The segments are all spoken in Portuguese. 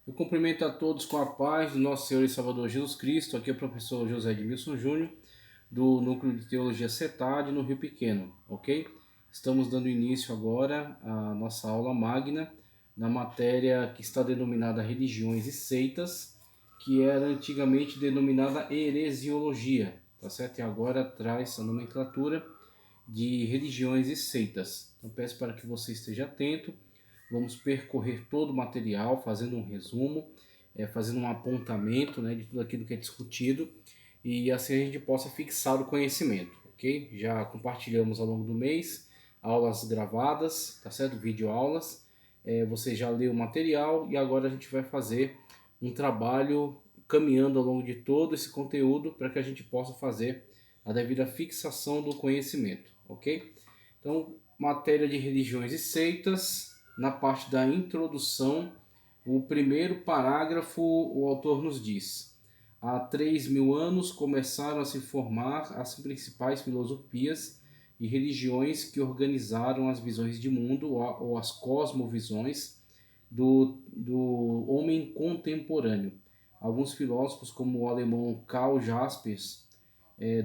Eu cumprimento a todos com a paz do nosso Senhor e Salvador Jesus Cristo. Aqui é o professor José Edmilson Júnior, do Núcleo de Teologia CETAD, no Rio Pequeno, ok? Estamos dando início agora à nossa aula magna na matéria que está denominada Religiões e Seitas, que era antigamente denominada Heresiologia, tá certo? E agora traz a nomenclatura de religiões e seitas. Então peço para que você esteja atento. Vamos percorrer todo o material, fazendo um resumo, fazendo um apontamento, né, de tudo aquilo que é discutido, e assim a gente possa fixar o conhecimento, ok? Já compartilhamos ao longo do mês aulas gravadas, tá certo? Videoaulas. Você já leu o material e agora a gente vai fazer um trabalho caminhando ao longo de todo esse conteúdo para que a gente possa fazer a devida fixação do conhecimento, ok? Então, matéria de religiões e seitas, na parte da introdução, o primeiro parágrafo, o autor nos diz: há 3.000 anos começaram a se formar as principais filosofias e religiões que organizaram as visões de mundo ou as cosmovisões do homem contemporâneo. Alguns filósofos, como o alemão Karl Jaspers,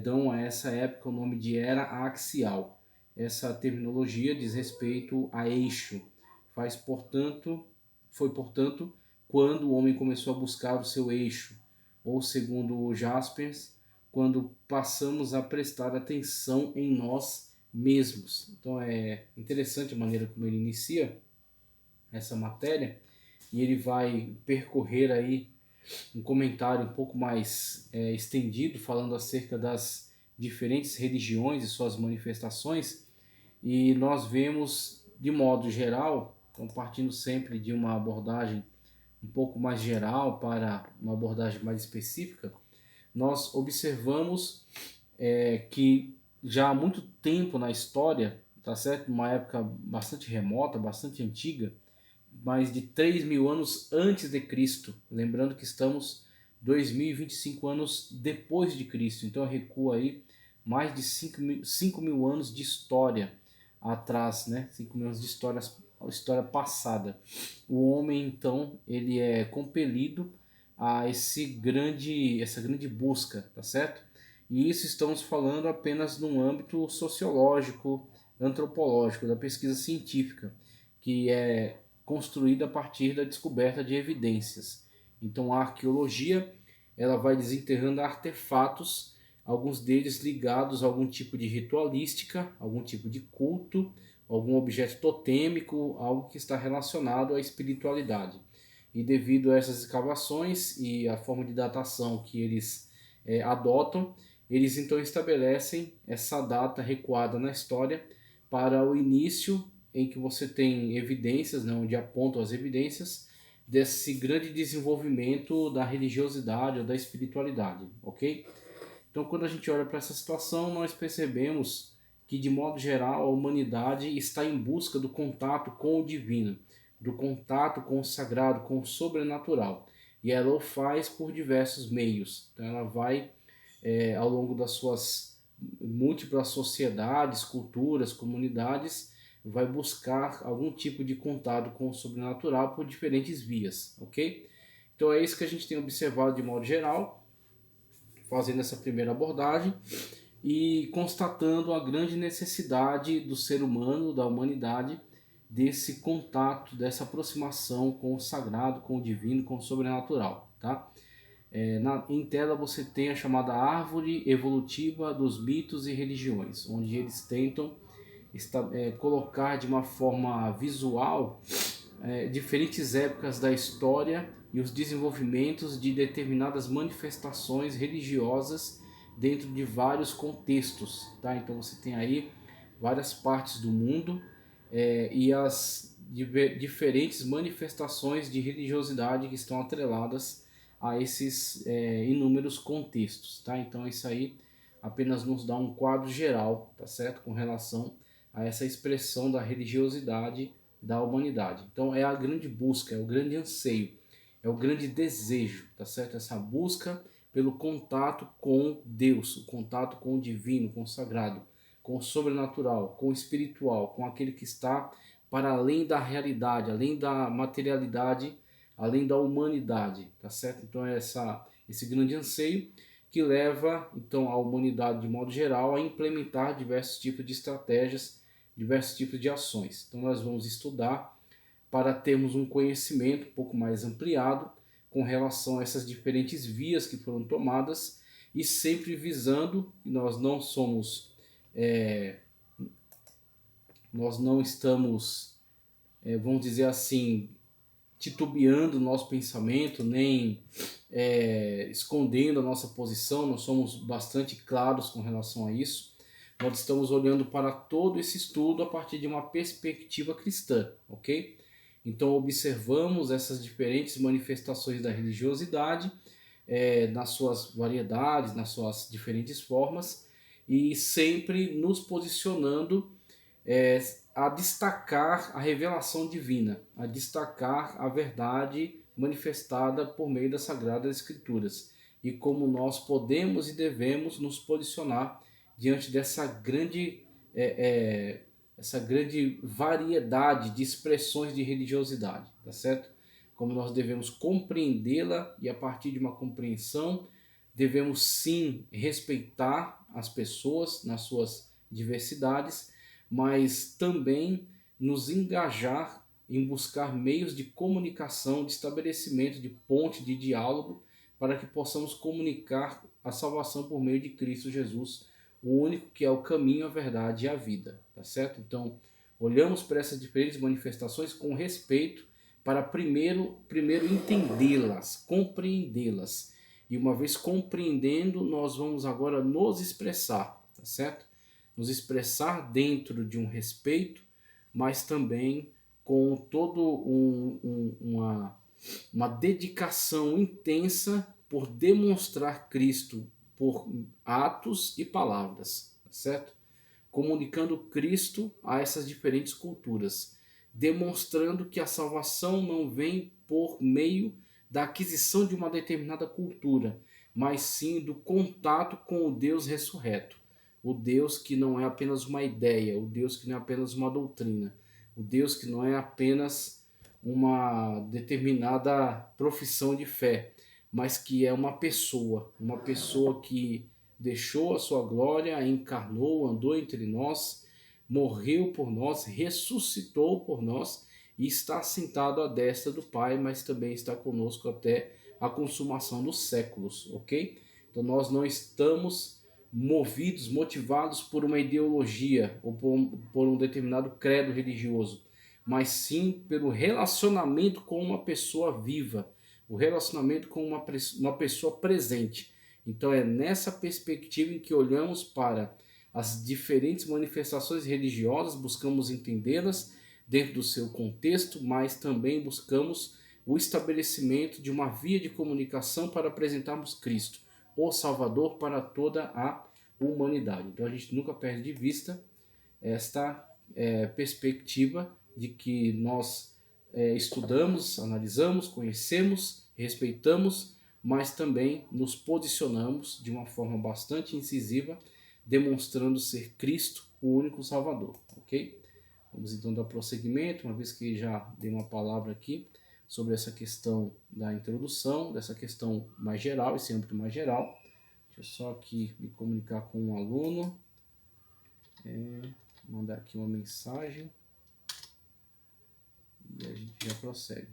dão a essa época o nome de Era Axial. Essa terminologia diz respeito a eixo. Foi, portanto, quando o homem começou a buscar o seu eixo, ou segundo Jaspers, quando passamos a prestar atenção em nós mesmos. Então é interessante a maneira como ele inicia essa matéria e ele vai percorrer aí um comentário um pouco mais estendido, falando acerca das diferentes religiões e suas manifestações, e nós vemos, de modo geral, então partindo sempre de uma abordagem um pouco mais geral para uma abordagem mais específica, nós observamos que já há muito tempo na história, tá certo? Uma época bastante remota, bastante antiga, mais de 3.000 anos antes de Cristo. Lembrando que estamos 2025 anos depois de Cristo. Então recua aí mais de 5.000 anos de história atrás, né? 5.000 anos de história passada. O homem, então, ele é compelido a essa grande busca, tá certo? E isso estamos falando apenas no âmbito sociológico, antropológico, da pesquisa científica, que é construída a partir da descoberta de evidências. Então a arqueologia, ela vai desenterrando artefatos, alguns deles ligados a algum tipo de ritualística, algum tipo de culto, algum objeto totêmico, algo que está relacionado à espiritualidade. E devido a essas escavações e a forma de datação que eles adotam, eles então estabelecem essa data recuada na história para o início em que você tem evidências, né, onde apontam as evidências desse grande desenvolvimento da religiosidade ou da espiritualidade, ok? Então, quando a gente olha para essa situação, nós percebemos que, de modo geral, a humanidade está em busca do contato com o divino, do contato com o sagrado, com o sobrenatural. E ela o faz por diversos meios. Então, ela vai, ao longo das suas múltiplas sociedades, culturas, comunidades, vai buscar algum tipo de contato com o sobrenatural por diferentes vias, ok? Então é isso que a gente tem observado de modo geral, fazendo essa primeira abordagem e constatando a grande necessidade do ser humano, da humanidade, desse contato, dessa aproximação com o sagrado, com o divino, com o sobrenatural, tá? Em tela você tem a chamada árvore evolutiva dos mitos e religiões, onde eles tentam colocar de uma forma visual diferentes épocas da história e os desenvolvimentos de determinadas manifestações religiosas dentro de vários contextos, tá? Então você tem aí várias partes do mundo e as diferentes manifestações de religiosidade que estão atreladas a esses inúmeros contextos, tá? Então isso aí apenas nos dá um quadro geral, tá certo? Com relação a essa expressão da religiosidade da humanidade. Então é a grande busca, é o grande anseio, é o grande desejo, tá certo? Essa busca pelo contato com Deus, o contato com o divino, com o sagrado, com o sobrenatural, com o espiritual, com aquele que está para além da realidade, além da materialidade além da humanidade, tá certo? Então é esse grande anseio que leva então a humanidade de modo geral a implementar diversos tipos de estratégias, diversos tipos de ações. Então nós vamos estudar para termos um conhecimento um pouco mais ampliado com relação a essas diferentes vias que foram tomadas e sempre visando que nós não estamos, vamos dizer assim, titubeando o nosso pensamento, nem escondendo a nossa posição, nós somos bastante claros com relação a isso. Nós estamos olhando para todo esse estudo a partir de uma perspectiva cristã, ok? Então observamos essas diferentes manifestações da religiosidade, nas suas variedades, nas suas diferentes formas, e sempre nos posicionando é, a destacar a revelação divina, a destacar a verdade manifestada por meio das Sagradas Escrituras e como nós podemos e devemos nos posicionar diante essa grande variedade de expressões de religiosidade, tá certo? Como nós devemos compreendê-la e a partir de uma compreensão devemos sim respeitar as pessoas nas suas diversidades, mas também nos engajar em buscar meios de comunicação, de estabelecimento de ponte, de diálogo, para que possamos comunicar a salvação por meio de Cristo Jesus, o único que é o caminho, a verdade e a vida, tá certo? Então, olhamos para essas diferentes manifestações com respeito para primeiro entendê-las, compreendê-las. E uma vez compreendendo, nós vamos agora nos expressar, tá certo? Nos expressar dentro de um respeito, mas também com todo uma dedicação intensa por demonstrar Cristo por atos e palavras, tá certo? Comunicando Cristo a essas diferentes culturas, demonstrando que a salvação não vem por meio da aquisição de uma determinada cultura, mas sim do contato com o Deus ressurreto, o Deus que não é apenas uma ideia, o Deus que não é apenas uma doutrina, o Deus que não é apenas uma determinada profissão de fé, mas que é uma pessoa que deixou a sua glória, encarnou, andou entre nós, morreu por nós, ressuscitou por nós e está sentado à destra do Pai, mas também está conosco até a consumação dos séculos, ok? Então nós não estamos motivados por uma ideologia ou por um determinado credo religioso, mas sim pelo relacionamento com uma pessoa viva, o relacionamento com uma pessoa presente. Então é nessa perspectiva em que olhamos para as diferentes manifestações religiosas, buscamos entendê-las dentro do seu contexto, mas também buscamos o estabelecimento de uma via de comunicação para apresentarmos Cristo, o Salvador, para toda a humanidade. Então a gente nunca perde de vista esta perspectiva de que nós estudamos, analisamos, conhecemos, respeitamos, mas também nos posicionamos de uma forma bastante incisiva, demonstrando ser Cristo o único Salvador, ok? Vamos então dar prosseguimento, uma vez que já dei uma palavra aqui sobre essa questão da introdução, dessa questão mais geral, esse âmbito mais geral. Deixa eu só aqui me comunicar com um aluno, mandar aqui uma mensagem e a gente já prossegue.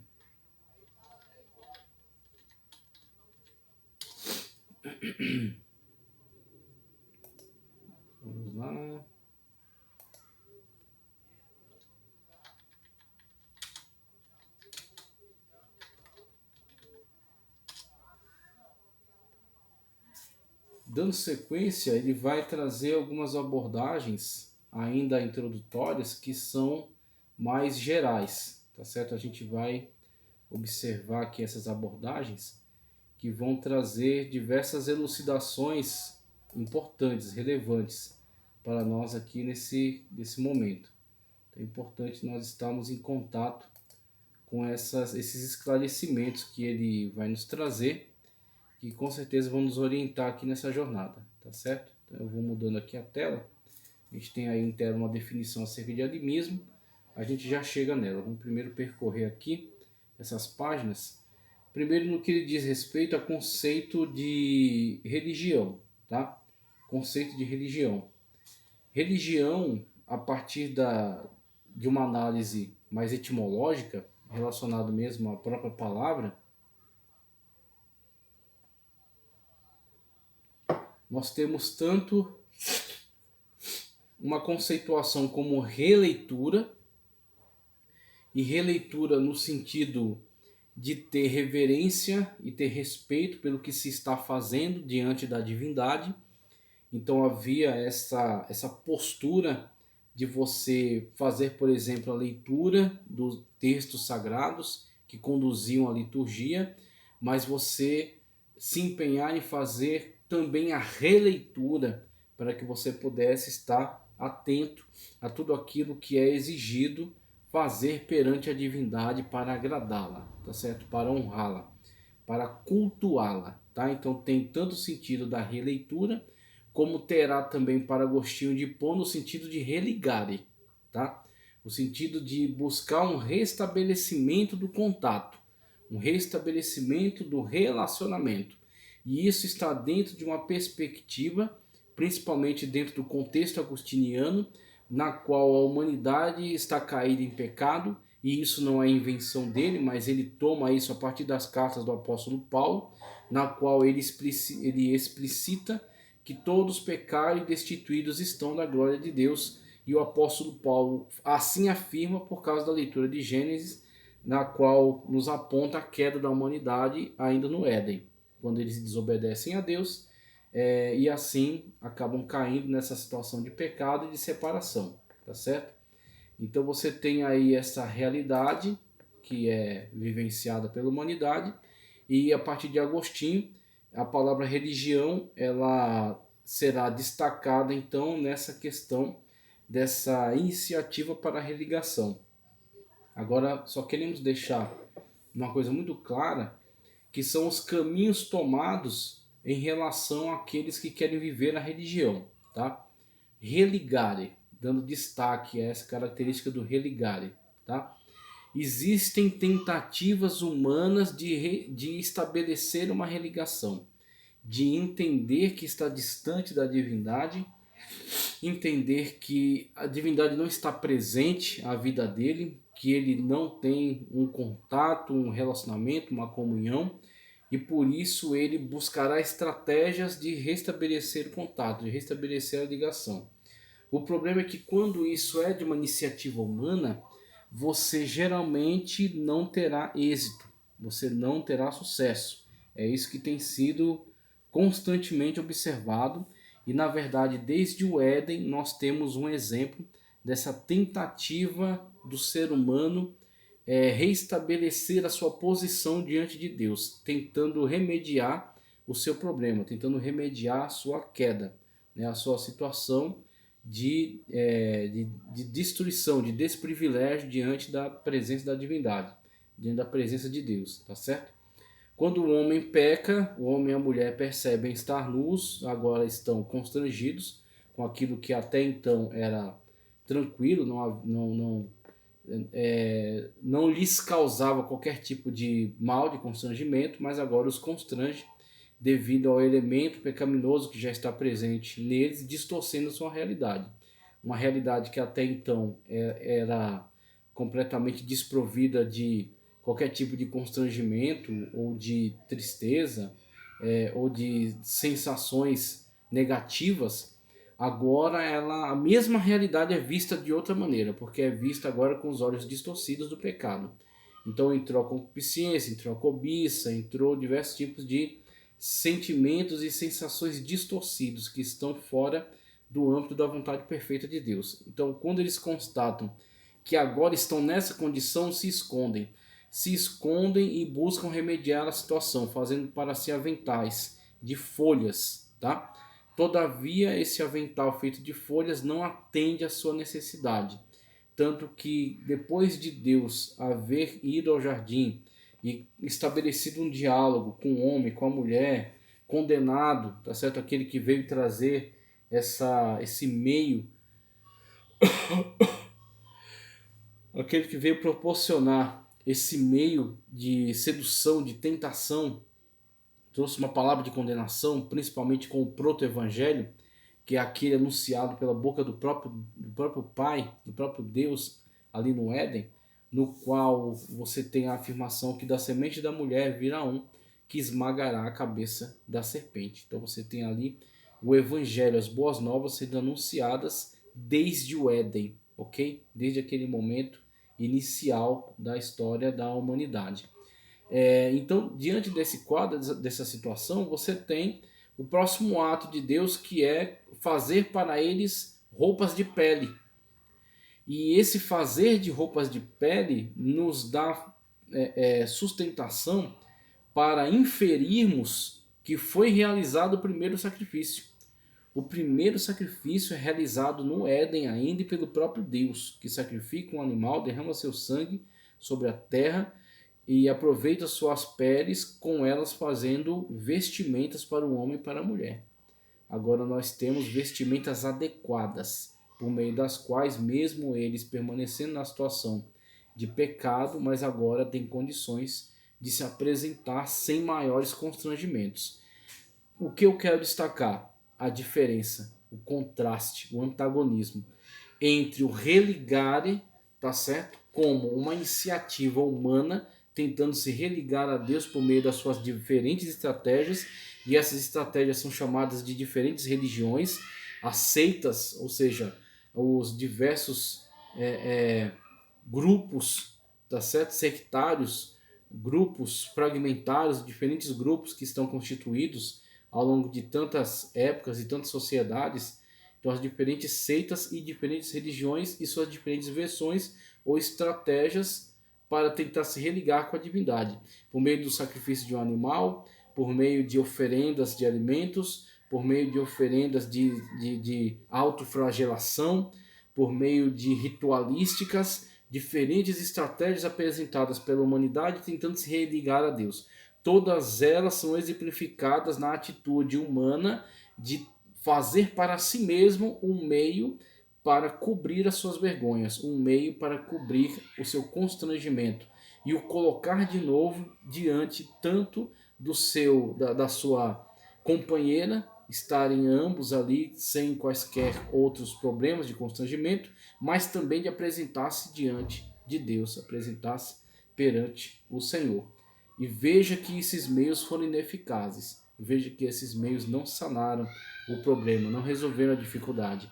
Vamos lá. Dando sequência, ele vai trazer algumas abordagens ainda introdutórias que são mais gerais, tá certo? A gente vai observar aqui essas abordagens que vão trazer diversas elucidações importantes, relevantes para nós aqui nesse momento. Então é importante nós estarmos em contato com esses esclarecimentos que ele vai nos trazer, que com certeza vão nos orientar aqui nessa jornada, tá certo? Então eu vou mudando aqui a tela. A gente tem aí em tela uma definição acerca de animismo. A gente já chega nela. Vamos primeiro percorrer aqui essas páginas Primeiro, no que ele diz respeito a conceito de religião, tá? Conceito de religião. Religião, a partir de uma análise mais etimológica, relacionado mesmo à própria palavra, nós temos tanto uma conceituação como releitura, e releitura no sentido de ter reverência e ter respeito pelo que se está fazendo diante da divindade. Então havia essa postura de você fazer, por exemplo, a leitura dos textos sagrados que conduziam a liturgia, mas você se empenhar em fazer também a releitura para que você pudesse estar atento a tudo aquilo que é exigido fazer perante a divindade para agradá-la, tá certo? Para honrá-la, para cultuá-la, tá? Então tem tanto o sentido da releitura, como terá também para Agostinho de Hipona no sentido de religare, tá? O sentido de buscar um restabelecimento do contato, um restabelecimento do relacionamento. E isso está dentro de uma perspectiva, principalmente dentro do contexto agostiniano, na qual a humanidade está caída em pecado, e isso não é invenção dele, mas ele toma isso a partir das cartas do apóstolo Paulo, na qual ele explicita que todos pecaram e destituídos estão da glória de Deus, e o apóstolo Paulo assim afirma por causa da leitura de Gênesis, na qual nos aponta a queda da humanidade ainda no Éden, quando eles desobedecem a Deus, e assim acabam caindo nessa situação de pecado e de separação, tá certo? Então você tem aí essa realidade que é vivenciada pela humanidade, e a partir de Agostinho, a palavra religião ela será destacada então nessa questão dessa iniciativa para a religação. Agora só queremos deixar uma coisa muito clara, que são os caminhos tomados em relação àqueles que querem viver a religião, tá? Religare, dando destaque a essa característica do religare, tá? Existem tentativas humanas de estabelecer uma religação, de entender que está distante da divindade, entender que a divindade não está presente à vida dele, que ele não tem um contato, um relacionamento, uma comunhão, e por isso ele buscará estratégias de restabelecer o contato, de restabelecer a ligação. O problema é que quando isso é de uma iniciativa humana, você geralmente não terá êxito, você não terá sucesso. É isso que tem sido constantemente observado, e na verdade desde o Éden nós temos um exemplo dessa tentativa do ser humano reestabelecer a sua posição diante de Deus, tentando remediar o seu problema, tentando remediar a sua queda, né, a sua situação de destruição, de desprivilégio diante da presença da divindade, diante da presença de Deus, tá certo? Quando o homem peca, o homem e a mulher percebem estar nus, agora estão constrangidos com aquilo que até então era tranquilo, não lhes causava qualquer tipo de mal, de constrangimento, mas agora os constrange devido ao elemento pecaminoso que já está presente neles, distorcendo sua realidade. Uma realidade que até então era completamente desprovida de qualquer tipo de constrangimento ou de tristeza ou de sensações negativas. Agora a mesma realidade é vista de outra maneira, porque é vista agora com os olhos distorcidos do pecado. Então entrou a concupiscência, entrou a cobiça, entrou diversos tipos de sentimentos e sensações distorcidos que estão fora do âmbito da vontade perfeita de Deus. Então quando eles constatam que agora estão nessa condição, se escondem e buscam remediar a situação, fazendo para si aventais de folhas, tá? Todavia, esse avental feito de folhas não atende à sua necessidade. Tanto que, depois de Deus haver ido ao jardim e estabelecido um diálogo com o homem, com a mulher, condenado, tá certo? Aquele que veio trazer esse meio, aquele que veio proporcionar esse meio de sedução, de tentação, trouxe uma palavra de condenação, principalmente com o proto-evangelho, que é aquele anunciado pela boca do próprio Pai, do próprio Deus, ali no Éden, no qual você tem a afirmação que da semente da mulher virá um que esmagará a cabeça da serpente. Então você tem ali o evangelho, as boas novas sendo anunciadas desde o Éden, ok? Desde aquele momento inicial da história da humanidade. Então, diante desse quadro, dessa situação, você tem o próximo ato de Deus, que é fazer para eles roupas de pele. E esse fazer de roupas de pele nos dá sustentação para inferirmos que foi realizado o primeiro sacrifício. O primeiro sacrifício é realizado no Éden ainda e pelo próprio Deus, que sacrifica um animal, derrama seu sangue sobre a terra e aproveita suas peles, com elas fazendo vestimentas para o homem e para a mulher. Agora nós temos vestimentas adequadas, por meio das quais, mesmo eles permanecendo na situação de pecado, mas agora têm condições de se apresentar sem maiores constrangimentos. O que eu quero destacar? A diferença, o contraste, o antagonismo entre o religare, tá certo? Como uma iniciativa humana tentando se religar a Deus por meio das suas diferentes estratégias, e essas estratégias são chamadas de diferentes religiões, as seitas, ou seja, os diversos grupos, tá certo? Sectários, grupos fragmentários, diferentes grupos que estão constituídos ao longo de tantas épocas e tantas sociedades. Então, as diferentes seitas e diferentes religiões e suas diferentes versões ou estratégias para tentar se religar com a divindade, por meio do sacrifício de um animal, por meio de oferendas de alimentos, por meio de oferendas de autoflagelação, por meio de ritualísticas, diferentes estratégias apresentadas pela humanidade tentando se religar a Deus. Todas elas são exemplificadas na atitude humana de fazer para si mesmo um meio para cobrir as suas vergonhas, um meio para cobrir o seu constrangimento e o colocar de novo diante tanto da sua companheira, estarem ambos ali sem quaisquer outros problemas de constrangimento, mas também de apresentar-se diante de Deus, apresentar-se perante o Senhor. E veja que esses meios foram ineficazes. Veja que esses meios não sanaram o problema, não resolveram a dificuldade.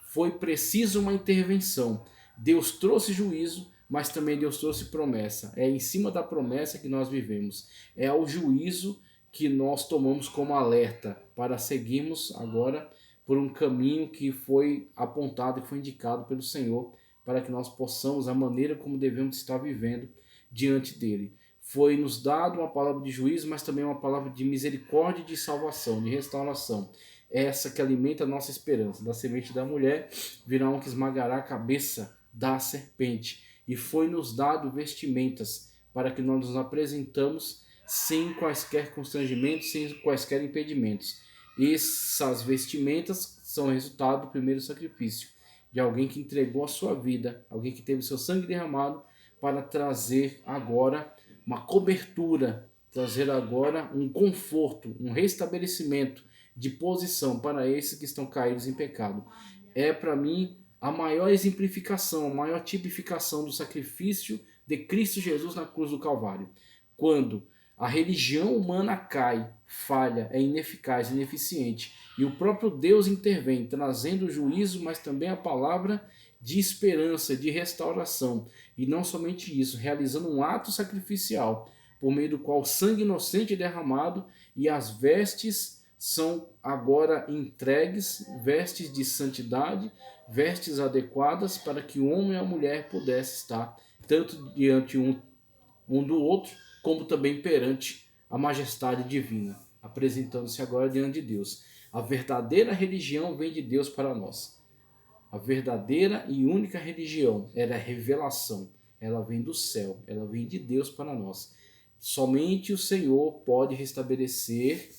Foi preciso uma intervenção. Deus trouxe juízo, mas também Deus trouxe promessa. É em cima da promessa que nós vivemos. É ao juízo que nós tomamos como alerta para seguirmos agora por um caminho que foi apontado e foi indicado pelo Senhor, para que nós possamos, a maneira como devemos estar vivendo diante dele. Foi nos dado uma palavra de juízo, mas também uma palavra de misericórdia e de salvação, de restauração. Essa que alimenta a nossa esperança. Da semente da mulher virá um que esmagará a cabeça da serpente. E foi nos dado vestimentas para que nós nos apresentamos sem quaisquer constrangimentos, sem quaisquer impedimentos. Essas vestimentas são resultado do primeiro sacrifício, de alguém que entregou a sua vida, alguém que teve seu sangue derramado para trazer agora uma cobertura, trazer agora um conforto, um restabelecimento de posição para esses que estão caídos em pecado. É para mim a maior exemplificação, a maior tipificação do sacrifício de Cristo Jesus na cruz do Calvário. Quando a religião humana cai, falha, é ineficaz, ineficiente, e o próprio Deus intervém, trazendo o juízo, mas também a palavra de esperança, de restauração. E não somente isso, realizando um ato sacrificial, por meio do qual o sangue inocente é derramado e as vestes são agora entregues, vestes de santidade, vestes adequadas para que o homem e a mulher pudessem estar tanto diante um do outro, como também perante a majestade divina, apresentando-se agora diante de Deus. A verdadeira religião vem de Deus para nós. A verdadeira e única religião era a revelação. Ela vem do céu, ela vem de Deus para nós. Somente o Senhor pode restabelecer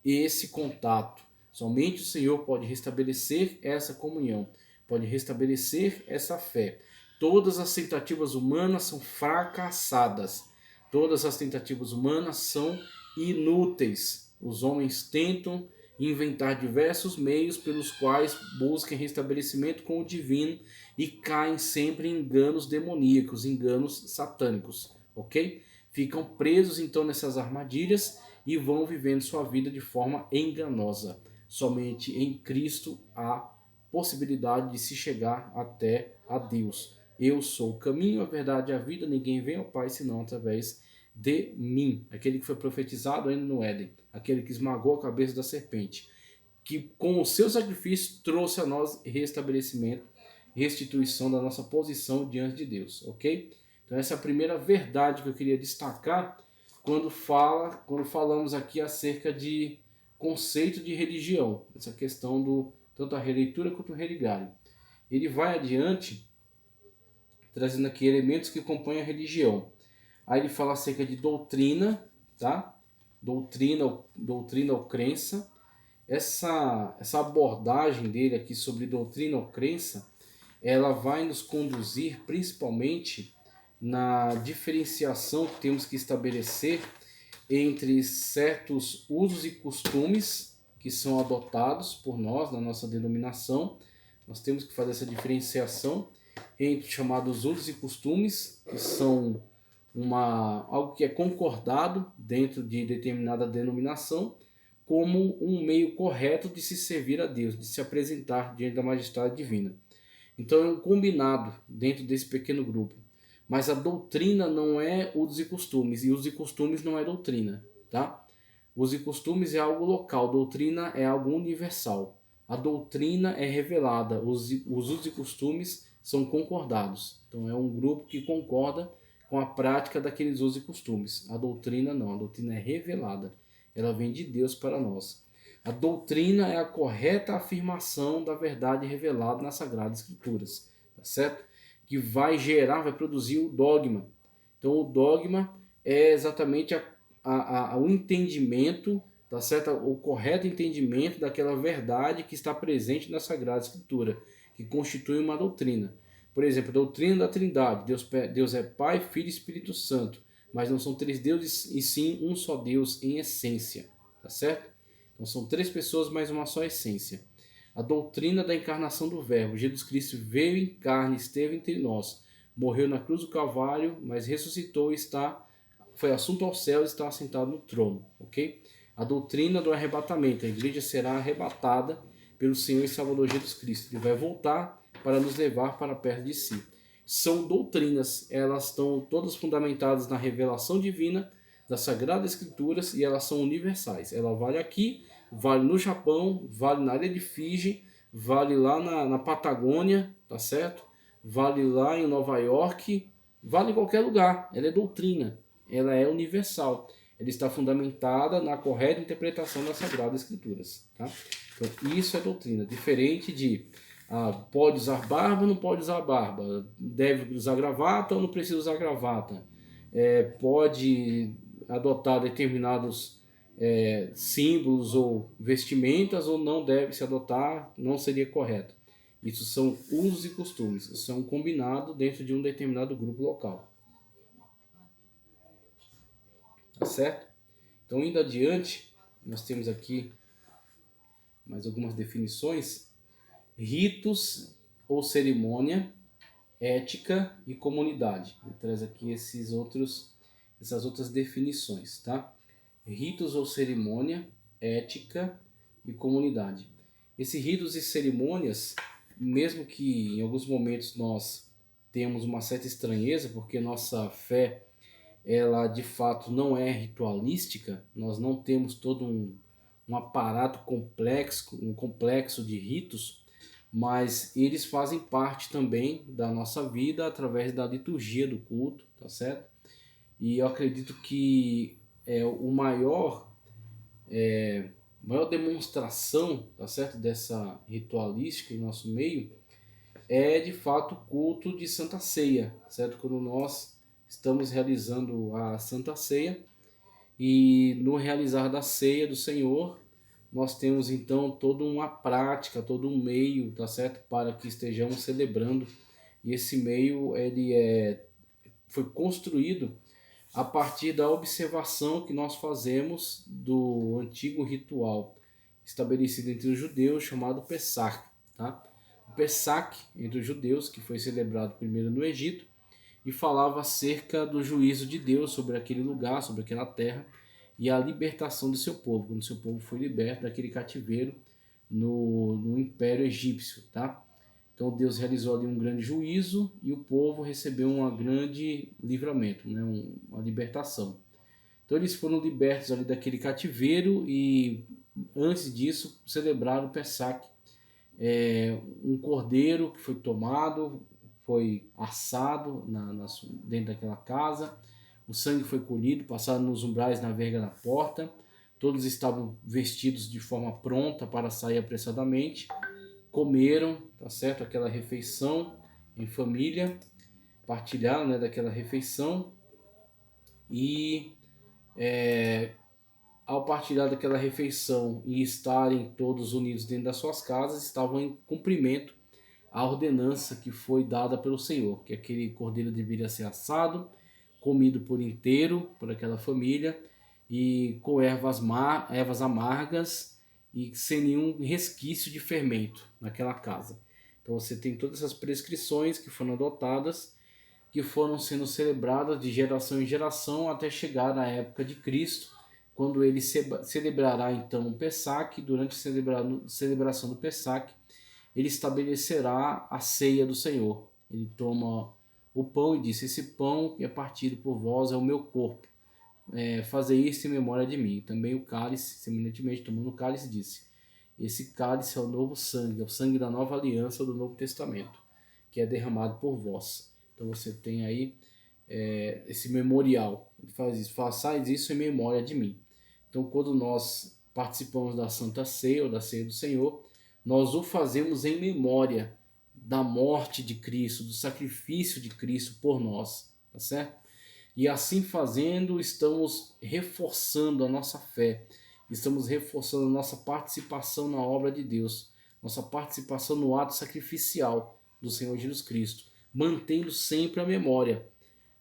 esse contato. Somente o Senhor pode restabelecer essa comunhão, pode restabelecer essa fé. Todas as tentativas humanas são fracassadas. Todas as tentativas humanas são inúteis. Os homens tentam inventar diversos meios pelos quais busquem restabelecimento com o divino e caem sempre em enganos demoníacos, enganos satânicos, ok? Ficam presos então nessas armadilhas e vão vivendo sua vida de forma enganosa. Somente em Cristo há possibilidade de se chegar até a Deus. Eu sou o caminho, a verdade e a vida, ninguém vem ao Pai senão através de mim. Aquele que foi profetizado ainda no Éden, aquele que esmagou a cabeça da serpente, que com o seu sacrifício trouxe a nós restabelecimento, restituição da nossa posição diante de Deus, ok? Então essa é a primeira verdade que eu queria destacar quando falamos aqui acerca de conceito de religião, essa questão do tanto a releitura quanto o religário. Ele vai adiante trazendo aqui elementos que compõem a religião. Aí ele fala acerca de doutrina, tá? Doutrina ou crença. Essa abordagem dele aqui sobre doutrina ou crença, ela vai nos conduzir principalmente na diferenciação que temos que estabelecer entre certos usos e costumes que são adotados por nós, na nossa denominação. Nós temos que fazer essa diferenciação entre chamados usos e costumes, que são algo que é concordado dentro de determinada denominação, como um meio correto de se servir a Deus, de se apresentar diante da majestade divina. Então é um combinado dentro desse pequeno grupo. Mas a doutrina não é usos e costumes, e usos e costumes não é doutrina, tá? Usos e costumes é algo local, doutrina é algo universal. A doutrina é revelada, os usos e costumes são concordados. Então é um grupo que concorda com a prática daqueles usos e costumes. A doutrina não, a doutrina é revelada. Ela vem de Deus para nós. A doutrina é a correta afirmação da verdade revelada nas Sagradas Escrituras, tá certo? Que vai vai produzir o dogma. Então o dogma é exatamente o entendimento, tá certo? O correto entendimento daquela verdade que está presente na Sagrada Escritura, que constitui uma doutrina. Por exemplo, a doutrina da Trindade. Deus é Pai, Filho e Espírito Santo, mas não são três deuses, e sim um só Deus em essência, tá certo? Então são três pessoas, mas uma só essência. A doutrina da encarnação do Verbo. Jesus Cristo veio em carne, esteve entre nós, morreu na cruz do Calvário, mas ressuscitou e foi assunto ao céu e está assentado no trono, ok? A doutrina do arrebatamento. A igreja será arrebatada pelo Senhor e Salvador Jesus Cristo. Ele vai voltar para nos levar para perto de si. São doutrinas, elas estão todas fundamentadas na revelação divina das Sagradas Escrituras e elas são universais. Ela vale aqui, vale no Japão, vale na área de Fiji, vale lá na Patagônia, tá certo? Vale lá em Nova York, vale em qualquer lugar. Ela é doutrina, ela é universal. Ela está fundamentada na correta interpretação das Sagradas Escrituras, tá? Então isso é doutrina, diferente de pode usar barba ou não pode usar barba, deve usar gravata ou não precisa usar gravata, pode adotar determinados símbolos ou vestimentas ou não deve se adotar, não seria correto. Isso são usos e costumes, isso é um combinado dentro de um determinado grupo local. Tá certo? Então, indo adiante, nós temos aqui mais algumas definições. Ritos ou cerimônia, ética e comunidade. Ele traz aqui essas outras definições, tá? Ritos ou cerimônia, ética e comunidade. Esses ritos e cerimônias, mesmo que em alguns momentos nós temos uma certa estranheza, porque nossa fé, ela de fato não é ritualística, nós não temos todo um aparato complexo de ritos, mas eles fazem parte também da nossa vida através da liturgia do culto, tá certo? E eu acredito que o maior demonstração, tá certo, dessa ritualística em nosso meio é de fato o culto de Santa Ceia, certo? Quando nós estamos realizando a Santa Ceia e no realizar da ceia do Senhor, nós temos então toda uma prática, todo um meio, tá certo? Para que estejamos celebrando e esse meio foi construído a partir da observação que nós fazemos do antigo ritual estabelecido entre os judeus chamado Pessach, tá? O Pessach entre os judeus, que foi celebrado primeiro no Egito, e falava acerca do juízo de Deus sobre aquele lugar, sobre aquela terra, e a libertação do seu povo, quando o seu povo foi liberto daquele cativeiro no Império Egípcio, tá? Então Deus realizou ali um grande juízo e o povo recebeu um grande livramento, né? Uma libertação. Então eles foram libertos ali daquele cativeiro e antes disso celebraram o Pessach, um cordeiro que foi tomado, foi assado dentro daquela casa, o sangue foi colhido, passado nos umbrais na verga da porta, todos estavam vestidos de forma pronta para sair apressadamente, comeram, tá certo, aquela refeição em família, partilharam, né, daquela refeição e ao partilhar daquela refeição e estarem todos unidos dentro das suas casas, estavam em cumprimento à ordenança que foi dada pelo Senhor, que aquele cordeiro deveria ser assado, comido por inteiro por aquela família e com ervas amargas e sem nenhum resquício de fermento naquela casa. Então você tem todas essas prescrições que foram adotadas, que foram sendo celebradas de geração em geração até chegar na época de Cristo, quando ele celebrará então o Pessach. Durante a celebração do Pessach, ele estabelecerá a ceia do Senhor. Ele toma o pão e diz: esse pão que é partido por vós é o meu corpo. Fazei isso em memória de mim. Também o cálice, semelhantemente, tomando o cálice, disse: esse cálice é o novo sangue, é o sangue da nova aliança do Novo Testamento, que é derramado por vós. Então você tem aí esse memorial. Ele faz isso: façais isso em memória de mim. Então, quando nós participamos da Santa Ceia ou da Ceia do Senhor, nós o fazemos em memória da morte de Cristo, do sacrifício de Cristo por nós, tá certo? E assim fazendo, estamos reforçando a nossa fé, estamos reforçando a nossa participação na obra de Deus, nossa participação no ato sacrificial do Senhor Jesus Cristo, mantendo sempre a memória,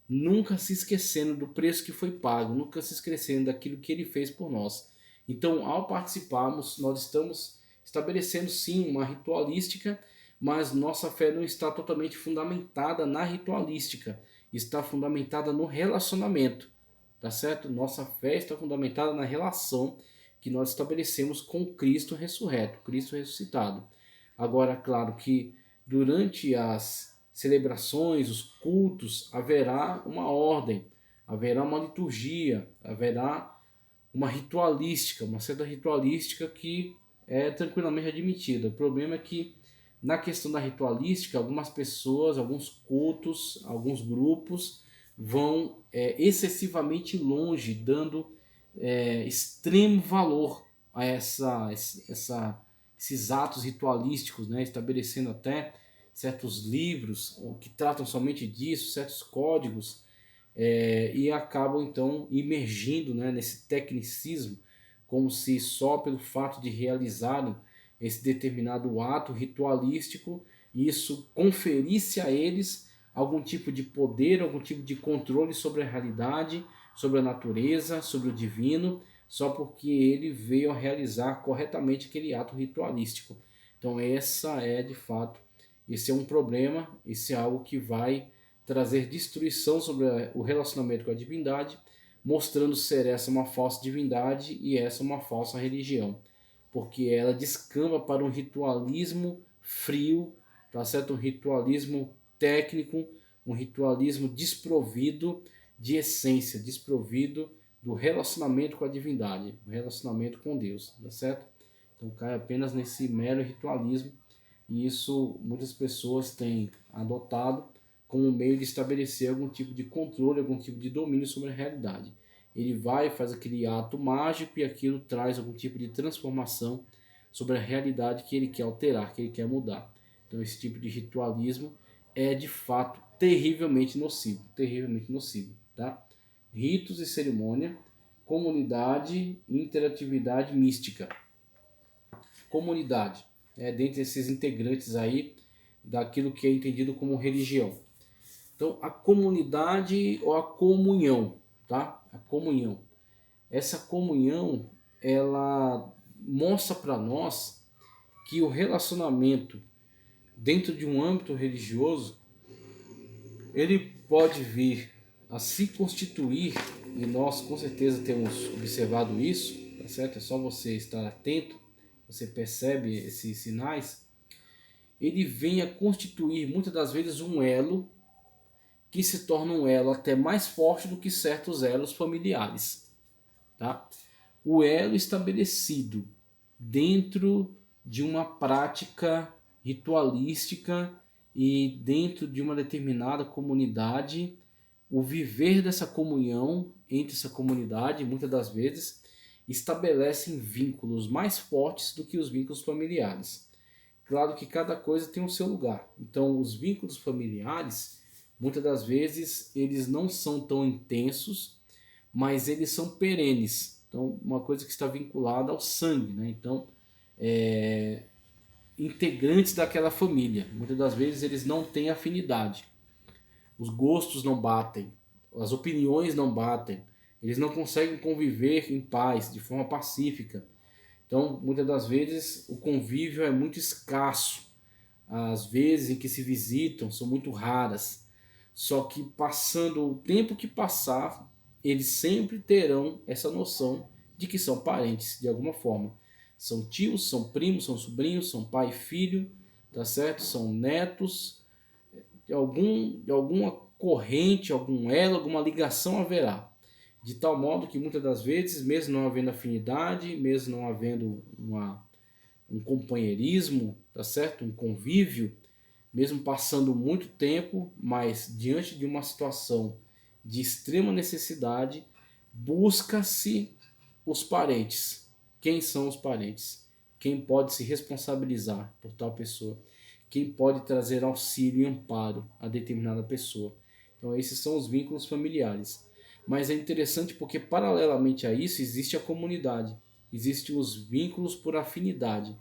nunca se esquecendo do preço que foi pago, nunca se esquecendo daquilo que ele fez por nós. Então, ao participarmos, nós estamos estabelecendo sim uma ritualística, mas nossa fé não está totalmente fundamentada na ritualística, está fundamentada no relacionamento, tá certo? Nossa fé está fundamentada na relação que nós estabelecemos com Cristo ressurreto, Cristo ressuscitado. Agora, claro que durante as celebrações, os cultos, haverá uma ordem, haverá uma liturgia, haverá uma ritualística, uma certa ritualística que é tranquilamente admitida. O problema é que na questão da ritualística, algumas pessoas, alguns cultos, alguns grupos vão excessivamente longe, dando extremo valor a esses atos ritualísticos, né? Estabelecendo até certos livros que tratam somente disso, certos códigos, e acabam então imergindo, né, nesse tecnicismo, como se só pelo fato de realizarem esse determinado ato ritualístico, isso conferisse a eles algum tipo de poder, algum tipo de controle sobre a realidade, sobre a natureza, sobre o divino, só porque ele veio a realizar corretamente aquele ato ritualístico. Então esse é um problema, esse é algo que vai trazer destruição sobre o relacionamento com a divindade, mostrando ser essa uma falsa divindade e essa uma falsa religião, porque ela descamba para um ritualismo frio, tá certo? Um ritualismo técnico, um ritualismo desprovido de essência, desprovido do relacionamento com a divindade, do relacionamento com Deus, tá certo? Então cai apenas nesse mero ritualismo, e isso muitas pessoas têm adotado como meio de estabelecer algum tipo de controle, algum tipo de domínio sobre a realidade. Ele vai, faz aquele ato mágico e aquilo traz algum tipo de transformação sobre a realidade que ele quer alterar, que ele quer mudar. Então esse tipo de ritualismo é de fato terrivelmente nocivo, tá? Ritos e cerimônia, comunidade e interatividade mística. Comunidade, dentre esses integrantes aí daquilo que é entendido como religião. Então, a comunidade ou a comunhão, tá? A comunhão. Essa comunhão, ela mostra para nós que o relacionamento dentro de um âmbito religioso, ele pode vir a se constituir, e nós com certeza temos observado isso, tá certo? É só você estar atento, você percebe esses sinais. Ele vem a constituir muitas das vezes um elo que se torna um elo até mais forte do que certos elos familiares, tá? O elo estabelecido dentro de uma prática ritualística e dentro de uma determinada comunidade, o viver dessa comunhão entre essa comunidade, muitas das vezes, estabelecem vínculos mais fortes do que os vínculos familiares. Claro que cada coisa tem o seu lugar. Então, os vínculos familiares, muitas das vezes, eles não são tão intensos, mas eles são perenes. Então, uma coisa que está vinculada ao sangue, né? Então, integrantes daquela família. Muitas das vezes eles não têm afinidade. Os gostos não batem, as opiniões não batem. Eles não conseguem conviver em paz, de forma pacífica. Então, muitas das vezes, o convívio é muito escasso. As vezes em que se visitam são muito raras. Só que passando o tempo que passar, eles sempre terão essa noção de que são parentes, de alguma forma. São tios, são primos, são sobrinhos, são pai e filho, tá certo? São netos. De alguma corrente, algum elo, alguma ligação haverá. De tal modo que muitas das vezes, mesmo não havendo afinidade, mesmo não havendo um companheirismo, tá certo? Um convívio, mesmo passando muito tempo, mas diante de uma situação de extrema necessidade, busca-se os parentes. Quem são os parentes? Quem pode se responsabilizar por tal pessoa? Quem pode trazer auxílio e amparo a determinada pessoa? Então esses são os vínculos familiares. Mas é interessante porque paralelamente a isso existe a comunidade. Existem os vínculos por afinidade.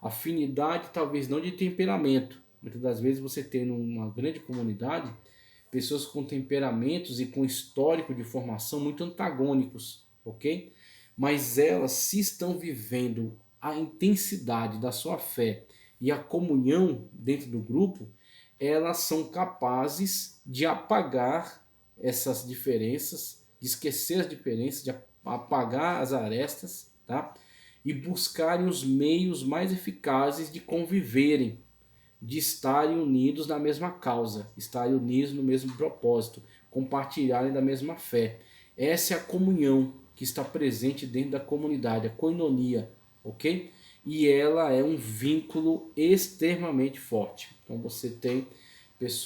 Afinidade talvez não de temperamento. Muitas das vezes você tem numa grande comunidade pessoas com temperamentos e com histórico de formação muito antagônicos, ok? Mas elas, se estão vivendo a intensidade da sua fé e a comunhão dentro do grupo, elas são capazes de apagar essas diferenças, de esquecer as diferenças, de apagar as arestas, tá? E buscarem os meios mais eficazes de conviverem, de estarem unidos na mesma causa, estarem unidos no mesmo propósito, compartilharem da mesma fé. Essa é a comunhão que está presente dentro da comunidade, a koinonia, ok? E ela é um vínculo extremamente forte. Então você tem pessoas